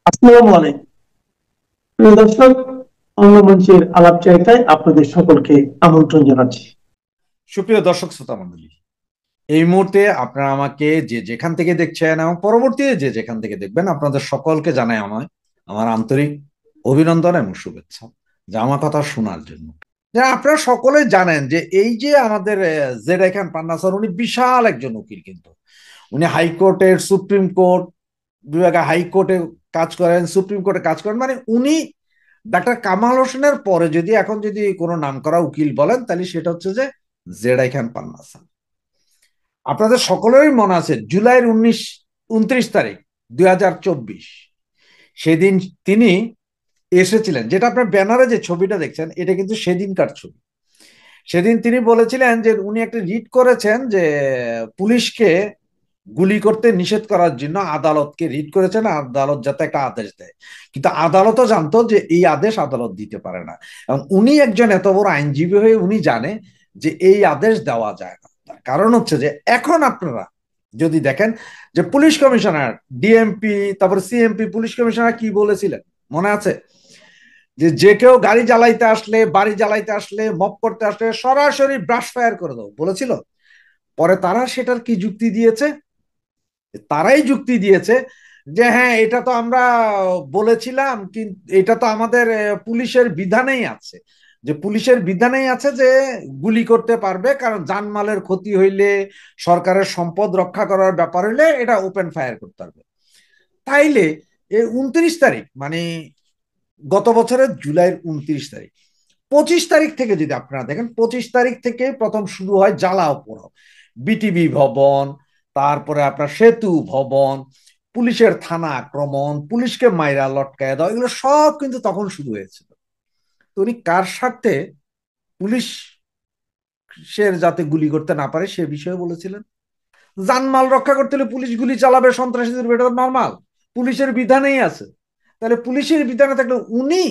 আসসালামু আলাইকুম প্রিয় দর্শক, অন্য মঞ্চের আলাপচারিতায় আপনাদের সকলকে আমন্ত্রণ জানাচ্ছি। সুপ্রিয় দর্শক শ্রোতা মণ্ডলী, এই মুহূর্তে আপনারা আমাকে যে যেখান থেকে দেখছেন এবং পরবর্তীতে যে যেখান থেকে দেখবেন, আপনাদের সকলকে জানাই আমার আন্তরিক অভিনন্দন এবং শুভেচ্ছা যে আমার কথা শোনার জন্য। যে আপনারা সকলে জানেন যে এই যে আমাদের জেড খান পান্না স্যার, উনি বিশাল একজন উকিল। কিন্তু উনি হাইকোর্টের সুপ্রিম কোর্ট বিভাগে হাইকোর্টে কাজ করেন, সুপ্রিম কোর্টে কাজ করেন। মানে উনি ডাক্তার কামাল হোসেনের পরে যদি এখন যদি কোনো নামকরা উকিল বলেন, তাহলে সেটা হচ্ছে যে জেড খান পান্না স্যার। আপনাদের সকলেরই মনে আছে জুলাইয়ের 29 তারিখ 2024, সেদিন তিনি এসেছিলেন। যেটা আপনার ব্যানারে যে ছবিটা দেখছেন, এটা কিন্তু সেদিনকার ছবি। সেদিন তিনি বলেছিলেন যে উনি একটা রিট করেছেন যে পুলিশকে গুলি করতে নিষেধ করার জন্য আদালতকে রিট করেছেন, আদালত যাতে একটা আদেশ দেয়। কিন্তু আদালতও জানতো যে এই আদেশ আদালত দিতে পারে না, এবং উনি একজন এত বড় আইনজীবী হয়ে উনি জানে যে এই আদেশ দেওয়া যায় না। তার কারণ হচ্ছে যে এখন আপনারা যদি দেখেন যে পুলিশ কমিশনার, ডিএমপি, তারপর সিএমপি, পুলিশ কমিশনার কি বলেছিলেন মনে আছে? যে যে কেউ গাড়ি জ্বালাইতে আসলে, বাড়ি জ্বালাইতে আসলে, মপ করতে আসলে সরাসরি ব্রাশ ফায়ার করে দাও বলেছিল। পরে তারা সেটার কি যুক্তি দিয়েছে? তারাই যুক্তি দিয়েছে যে হ্যাঁ, এটা তো আমরা বলেছিলাম, কিন্তু এটা তো আমাদের পুলিশের বিধানেই আছে, যে পুলিশের বিধানেই আছে যে গুলি করতে পারবে, কারণ জানমালের ক্ষতি হইলে, সরকারের সম্পদ রক্ষা করার ব্যাপার হইলে এটা ওপেন ফায়ার করতে পারবে। তাইলে এই 29 তারিখ, মানে গত বছরের জুলাইয়ের 29 তারিখ, 25 তারিখ থেকে যদি আপনারা দেখেন, 25 তারিখ থেকে প্রথম শুরু হয় জ্বালাও পোড়াও। বিটিভি ভবন, তারপরে আপনার সেতু ভবন, পুলিশের থানা আক্রমণ, পুলিশকে মাইরা লটকায় দেওয়া, এগুলো সব কিন্তু তখন শুরু হয়েছিল। তো উনি কার স্বার্থে পুলিশের যাতে গুলি করতে না পারে সে বিষয়ে বলেছিলেন। জানমাল রক্ষা করতে হলে পুলিশ গুলি চালাবে, সন্ত্রাসীদের, এটা নর্মাল, পুলিশের বিধানেই আছে। তাহলে পুলিশের বিধানে থাকলে উনি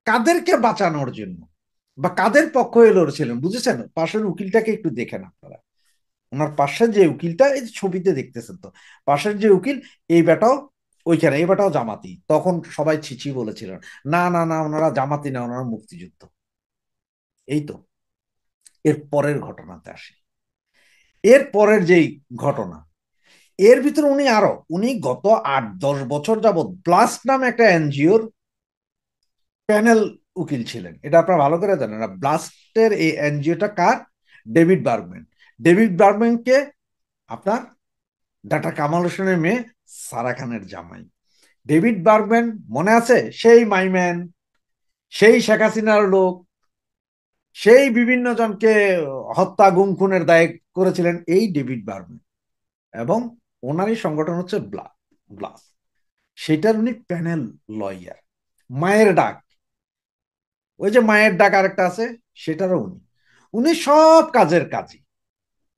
কাদেরকে বাঁচানোর জন্য বা কাদের পক্ষ হয়ে লড়ছিলেন, বুঝেছেন? পাশের উকিলটাকে একটু দেখেন আপনারা। ওনার পাশের যে উকিলটা, এই ছবিতে দেখতেছেন তো, পাশের যে উকিল, এই বেটাও ওইখানে, এই বেটাও জামাতি। তখন সবাই ছিছি বলেছিলেন, না না না, ওনারা জামাতি না, ওনারা মুক্তিযুদ্ধ। এই তো এর পরের ঘটনাতে আসি। এর পরের যেই ঘটনা, এর ভিতরে উনি গত 8-10 বছর যাবৎ ব্লাস্ট নামে একটা এনজিওর প্যানেল উকিল ছিলেন। এটা আপনারা ভালো করে জানেন না। ব্লাস্টের এই এনজিওটা কার? David Bergman. ডেভিড বার্গম্যানকে আপনার ডাক্তার কামাল হোসেনের মেয়ে সারা খানের জামাই। ডেভিড বার্গম্যান মনে আছে? সেই মাইম্যান, সেই শেখ হাসিনার লোক, সেই বিভিন্ন জনকে হত্যা গুম খুনের দায় করেছিলেন এই ডেভিড বার্গম্যান। এবং ওনারই সংগঠন হচ্ছে ব্লাস। সেটার উনি প্যানেল লয়ার। মায়ের ডাক, ওই যে মায়ের ডাক আরেকটা আছে, সেটারও উনি। উনি সব কাজের কাজই,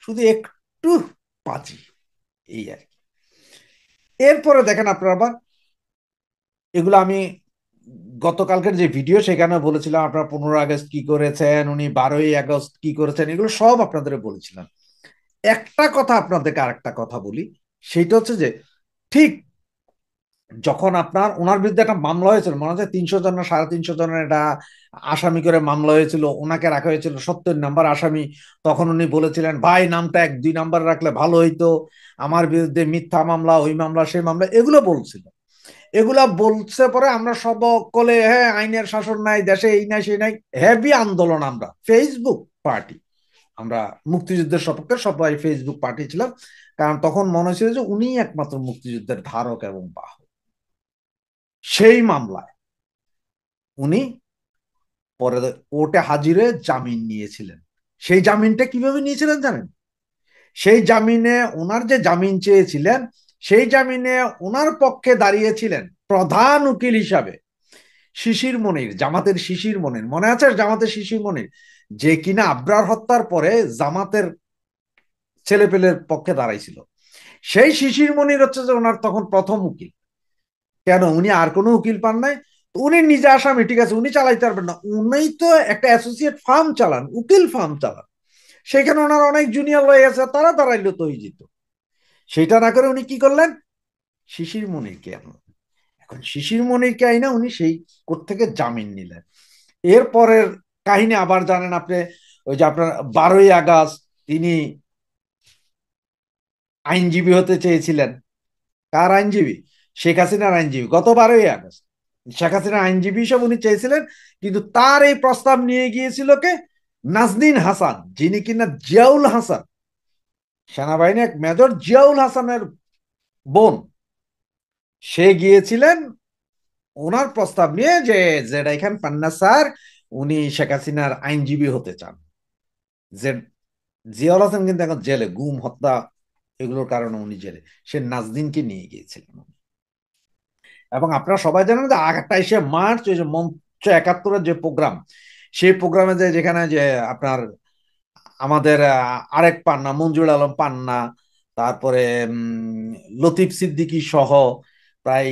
শুধু একটু পাজি, এই আর কি। এরপরে দেখেন আপনারা আবার, এগুলো আমি গতকালকের যে ভিডিও সেখানে বলেছিলাম, আপনারা 15 আগস্ট কি করেছেন, উনি 12ই আগস্ট কি করেছেন, এগুলো সব আপনাদের বলেছিলাম। একটা কথা আপনাদেরকে আরেকটা কথা বলি, সেটা হচ্ছে যে ঠিক যখন আপনার ওনার বিরুদ্ধে একটা মামলা হয়েছিল, মনে হচ্ছে 300 জন না 350 জনের একটা আসামি করে মামলা হয়েছিল, ওনাকে রাখা হয়েছিল 70 নম্বর আসামি। তখন উনি বলেছিলেন, ভাই নামটা 1-2 নাম্বার রাখলে ভালো হইতো, আমার বিরুদ্ধে মিথ্যা মামলা, ওই মামলা, সেই মামলা, এগুলো বলছিল। এগুলা বলছে পরে আমরা সকলে, হ্যাঁ আইনের শাসন নাই দেশে, এই নাই সেই নাই, হেভি আন্দোলন। আমরা ফেসবুক পার্টি, আমরা মুক্তিযুদ্ধের সপক্ষে সবাই ফেসবুক পার্টি ছিলাম, কারণ তখন মনে হয়েছিল যে উনি একমাত্র মুক্তিযুদ্ধের ধারক এবং বাহক। সেই মামলায় উনি পরে কোর্টে হাজিরে জামিন নিয়েছিলেন। সেই জামিনটা কিভাবে নিয়েছিলেন জানেন? সেই জামিনে ওনার যে জামিন চেয়েছিলেন, সেই জামিনে ওনার পক্ষে দাঁড়িয়েছিলেন প্রধান উকিল হিসাবে শিশির মনির, জামাতের শিশির মনির। মনে আছে জামাতের শিশির মনির, যে কিনা আবরার হত্যার পরে জামাতের ছেলেপেলের পক্ষে দাঁড়াইছিল। সেই শিশির মনির হচ্ছে যে ওনার তখন প্রথম উকিল। কেন? উনি আর কোনো উকিল পান নাই। উনি নিজে আসামি, ঠিক আছে, উনি চালাইতে পারবেন না, উনি তো একটা অ্যাসোসিয়েট ফার্ম চালান, উকিল ফার্ম চালান। সেখানে ওনার অনেক জুনিয়র লয়ার আছে, তারা দাঁড়াইলো তো হয়ে যেত। সেটা না করে উনি কি করলেন? শিশির মনিরকে আনলেন। এখন শিশির মনিরকে আইনা উনি সেই কোর্ট থেকে জামিন নিলেন। এরপরের কাহিনী আবার জানেন আপনি, ওই যে আপনার 12ই আগস্ট তিনি আইনজীবী হতে চেয়েছিলেন। কার আইনজীবী? শেখ হাসিনার আইনজীবী। গত 12ই আগস্ট শেখ হাসিনার আইনজীবী হিসেবে উনি চেয়েছিলেন, কিন্তু তার এই প্রস্তাব নিয়ে গিয়েছিল কে? নাজনীন হাসান, যিনি কিনা জিয়াউল হাসান, সেনাবাহিনী এক মেজর জিয়াউল হাসানের বোন। সে গিয়েছিলেন ওনার প্রস্তাব নিয়ে যে জেডাই খান পান্না স্যার উনি শেখ হাসিনার আইনজীবী হতে চান। জিয়াউল হাসান কিন্তু এখন জেলে, গুম হত্যা এগুলোর কারণে উনি জেলে। সে নাজদিনকে নিয়ে গিয়েছিলেন। এবং আপনারা সবাই জানেন যে 28শে মার্চ ওই যে মঞ্চ 71-এর যে প্রোগ্রাম, সেই প্রোগ্রামে যে যেখানে যে আপনার আমাদের আরেক পান্না, মঞ্জুর আলম পান্না, তারপরে লতিফ সিদ্দিকী সহ প্রায়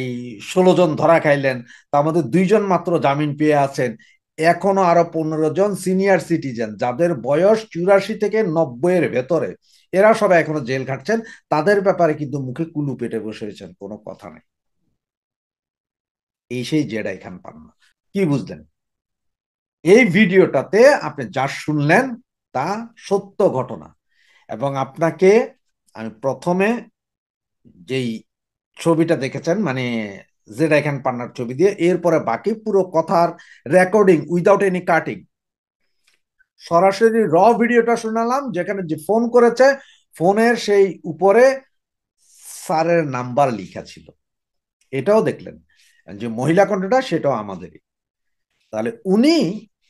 16 জন ধরা খাইলেন। তার মধ্যে 2 জন মাত্র জামিন পেয়ে আছেন। এখনো আরো 15 জন সিনিয়র সিটিজেন যাদের বয়স 84 থেকে 90-এর ভেতরে, এরা সবাই এখনো জেল খাটছেন। তাদের ব্যাপারে কিন্তু মুখে কুলু পেটে বসে হয়েছেন, কোনো কথা নেই। এই সেই জেডাই খান পান্না। কি বুঝলেন? এই ভিডিওটাতে আপনি যা শুনলেন তা সত্য ঘটনা। এবং আপনাকে আমি প্রথমে যেই ছবিটা দেখেছেন, মানে জেডাই খান পান্নার ছবি দিয়ে, এরপরে বাকি পুরো কথার রেকর্ডিং উইদাউট এনি কাটিং সরাসরি র ভিডিওটা শোনালাম, যেখানে যে ফোন করেছে ফোনের সেই উপরে স্যারের নাম্বার লেখা ছিল, এটাও দেখলেন। যে মহিলা কণ্ঠটা সেটাও আমাদেরই। তাহলে উনি,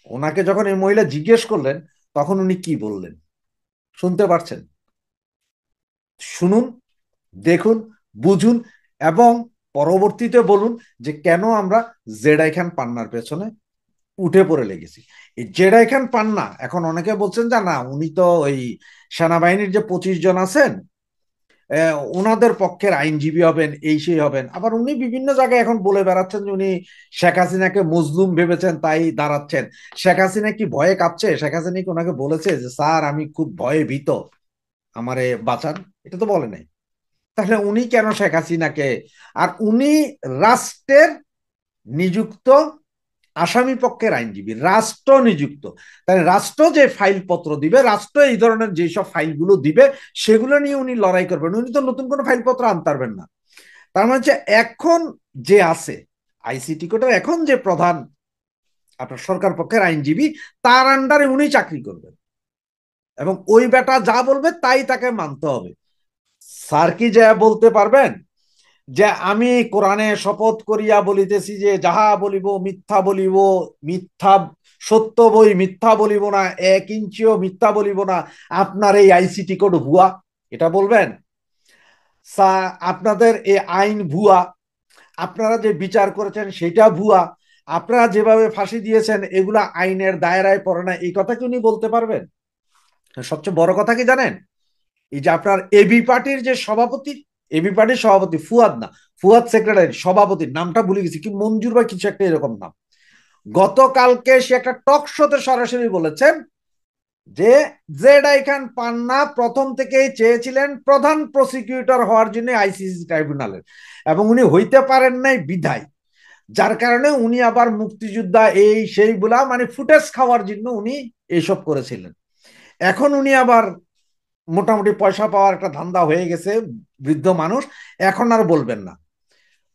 ওনাকে যখন এই মহিলা জিজ্ঞেস করলেন তখন উনি কি বললেন শুনতে পারছেন? শুনুন, দেখুন, বুঝুন এবং পরবর্তীতে বলুন যে কেন আমরা জেডাই খান পান্নার পেছনে উঠে পড়ে লেগেছি। এই জেডাই খান পান্না এখন অনেকে বলছেন যে না, উনি তো ওই সেনাবাহিনীর যে 25 জন আছেন ওনাদের পক্ষের আইনজীবী হবেন, এই সেই হবেন। আবার উনি বিভিন্ন জায়গায় এখন বলে বেড়াচ্ছেন যে উনি শেখ হাসিনাকে মজলুম ভেবেছেন তাই দাঁড়াচ্ছেন। শেখ হাসিনা কি ভয়ে কাঁপছে? শেখ হাসিনা কি ওনাকে বলেছে যে স্যার আমি খুব ভয়ে ভীত, আমারে বাঁচান? এটা তো বলে নাই। তাহলে উনি কেন শেখ হাসিনাকে, আর উনি রাষ্ট্রের নিযুক্ত আসামি পক্ষের আইনজীবী, রাষ্ট্র নিযুক্ত। তাই রাষ্ট্র যে ফাইলপত্র দিবে, রাষ্ট্র এই ধরনের যেসব ফাইলগুলো দিবে সেগুলো নিয়ে উনি লড়াই করবেন। উনি তো নতুন কোনো ফাইলপত্র আনতে পারবেন না। তার মানে হচ্ছে এখন যে আছে আইসিটি কোর্টের এখন যে প্রধান আপনার সরকার পক্ষের আইনজীবী, তার আন্ডারে উনি চাকরি করবেন এবং ওই বেটা যা বলবে তাই তাকে মানতে হবে। স্যার কি যা বলতে পারবেন যে আমি কোরআনে শপথ করিয়া বলিতেছি যে যাহা বলিব মিথ্যা বলিব, মিথ্যা সত্য বই মিথ্যা বলিব না, 1 ইঞ্চিও মিথ্যা বলিব না, আপনার এই আইসিটি কোড ভুয়া, এটা বলবেন? আপনাদের এই আইন ভুয়া, আপনারা যে বিচার করেছেন সেটা ভুয়া, আপনারা যেভাবে ফাঁসি দিয়েছেন এগুলা আইনের দায়রায় পড়ে না, এই কথা কি উনি বলতে পারবেন? সবচেয়ে বড় কথা কি জানেন? এই যে আপনার এবি পার্টির যে সভাপতি, এবি পার্টির সভাপতি ফুয়াদ না, ফুয়াদ সেক্রেটারি, সভাপতির নামটা ভুলে গেছি, কি মঞ্জুর বা কিছু একটা এরকম নাম। গতকালকে সে একটা টক শোতে সরাসরি বলেছেন যে জেডাই খান পান্না প্রথম থেকেই চেয়েছিলেন প্রধান প্রসিকিউটর হওয়ার জন্য আইসিসি ট্রাইব্যুনালের, এবং উনি হইতে পারেন নাই বিধায়, যার কারণে উনি আবার মুক্তিযোদ্ধা এই সেই বলা মানে ফুটেজ খাওয়ার জন্য উনি এইসব করেছিলেন। এখন উনি আবার মোটামুটি পয়সা পাওয়ার একটা ধান্দা হয়ে গেছে, বৃদ্ধ মানুষ, এখন আর বলবেন না।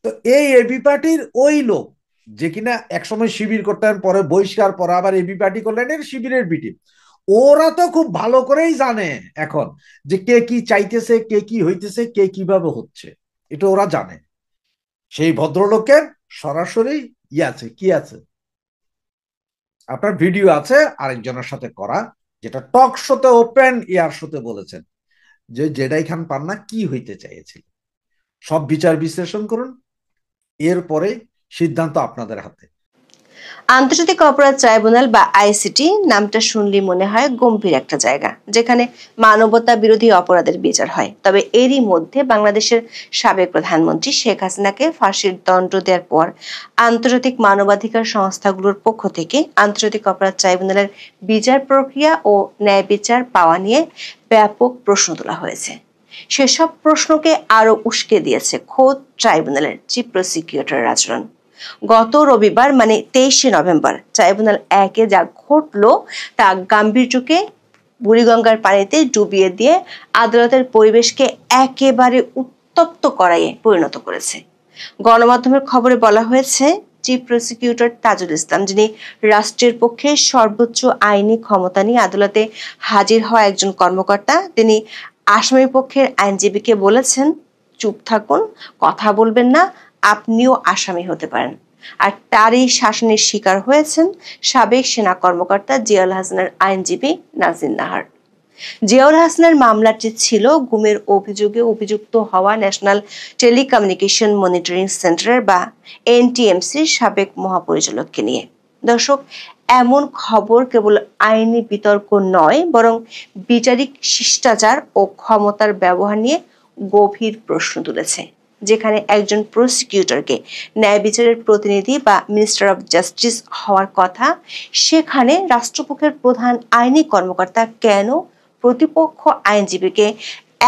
তো এই এবি পার্টির ওই লোক যে কিনা একসময় শিবির করতেন, পরে বহিষ্কার, পরে আবার এবি পার্টি করলেন, এর শিবিরের বিটি, ওরা তো খুব ভালো করেই জানে এখন যে কে কি চাইতেছে, কে কি হইতেছে, কে কিভাবে হচ্ছে, এটা ওরা জানে। সেই ভদ্রলোকের সরাসরি আছে, কি আছে, আপনার ভিডিও আছে আরেকজনের সাথে করা, যেটা টক শোতে ওপেন এয়ার শোতে বলেছেন যে জেডাই খান পান্না কি হইতে চাইছিল। সব বিচার বিশ্লেষণ করুন, এরপরে সিদ্ধান্ত আপনাদের হাতে। আন্তর্জাতিক অপরাধ ট্রাইব্যুনাল বা আইসিটি নামটা শুনলেই মনে হয় গম্ভীর একটা জায়গা, যেখানে মানবতা বিরোধী অপরাধের বিচার হয়। তবে এরই মধ্যে বাংলাদেশের সাবেক প্রধানমন্ত্রী শেখ হাসিনাকে ফাঁসির দণ্ড দেওয়ার পর আন্তর্জাতিক মানবাধিকার সংস্থাগুলোর পক্ষ থেকে আন্তর্জাতিক অপরাধ ট্রাইব্যুনালের বিচার প্রক্রিয়া ও ন্যায় বিচার পাওয়া নিয়ে ব্যাপক প্রশ্ন তোলা হয়েছে। সেসব প্রশ্নকে আরো উস্কে দিয়েছে খোদ ট্রাইব্যুনালের চিফ প্রসিকিউটরের আচরণ। গত রবিবার মানে 23শে নভেম্বর ট্রাইব্যুনাল 1-এ যা ঘটলো তা গাম্ভীর্যকে বুড়িগঙ্গার পানিতে ডুবিয়ে দিয়ে আদালতের পরিবেশকে একেবারে উত্তপ্ত করাইয়ে পরিণত করেছে। গণমাধ্যমের খবরে বলা হয়েছে, চিফ প্রসিকিউটর তাজুল ইসলাম, যিনি রাষ্ট্রের পক্ষে সর্বোচ্চ আইনি ক্ষমতা নিয়ে আদালতে হাজির হওয়া একজন কর্মকর্তা, তিনি আসামি পক্ষের আইনজীবীকে বলেছেন, চুপ থাকুন, কথা বলবেন না, আপনিও আসামি হতে পারেন। আর তারই শাসনের শিকার হয়েছেন সাবেক সেনা কর্মকর্তা জিয়াউল হাসানের আইনজীবী নাজির নাহার। জিয়াউল হাসানের মামলাটি ছিল গুমের অভিযোগে অভিযুক্ত হওয়া ন্যাশনাল টেলিকমিউনিকেশন মনিটরিং সেন্টারের বা এনটিএমসির সাবেক মহাপরিচালককে নিয়ে। দর্শক, এমন খবর কেবল আইনি বিতর্ক নয়, বরং বিচারিক শিষ্টাচার ও ক্ষমতার ব্যবহার নিয়ে গভীর প্রশ্ন তুলেছে। যেখানে একজন প্রসিকিউটরকে ন্যায় বিচারের প্রতিনিধি বা মিনিস্টার অফ জাস্টিস হওয়ার কথা, সেখানে রাষ্ট্রপক্ষের প্রধান আইনি কর্মকর্তা কেন প্রতিপক্ষ আইনজীবীকে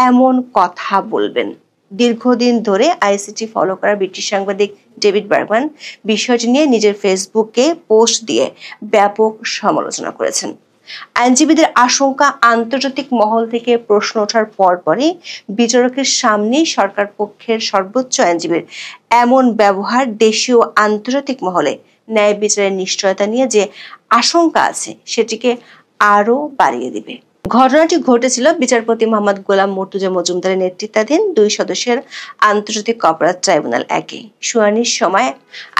এমন কথা বলবেন? দীর্ঘদিন ধরে আইসিটি ফলো করা ব্রিটিশ সাংবাদিক ডেভিড বার্গম্যান বিষয়টি নিয়ে নিজের ফেসবুকে পোস্ট দিয়ে ব্যাপক সমালোচনা করেছেন। আইনজীবীদের আশঙ্কা, আন্তর্জাতিক মহল থেকে প্রশ্ন ওঠার পরপরই বিচারকের সামনেই সরকার পক্ষের সর্বোচ্চ আইনজীবীর এমন ব্যবহার দেশীয় আন্তর্জাতিক মহলে ন্যায় বিচারের নিশ্চয়তা নিয়ে যে আশঙ্কা আছে সেটিকে আরো বাড়িয়ে দিবে। ঘটনাটি ঘটেছিল বিচারপতি মোহাম্মদ গোলাম মর্তুজা মজুমদারের নেতৃত্বাধীন 2 সদস্যের আন্তর্জাতিক অপরাধ ট্রাইব্যুনাল 1-এ। শুনানির সময়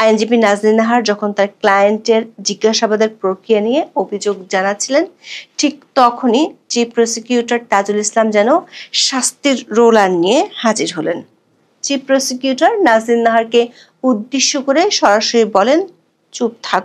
আইনজীবী নাজনীন নাহার যখন তার ক্লায়েন্টের জিজ্ঞাসাবাদের প্রক্রিয়া নিয়ে অভিযোগ জানাচ্ছিলেন, ঠিক তখনই চিফ প্রসিকিউটর তাজুল ইসলাম যেন শাস্তির রোলার নিয়ে হাজির হলেন। চিফ প্রসিকিউটর নাজনীন নাহারকে উদ্দেশ্য করে সরাসরি বলেন, চুপ থাক।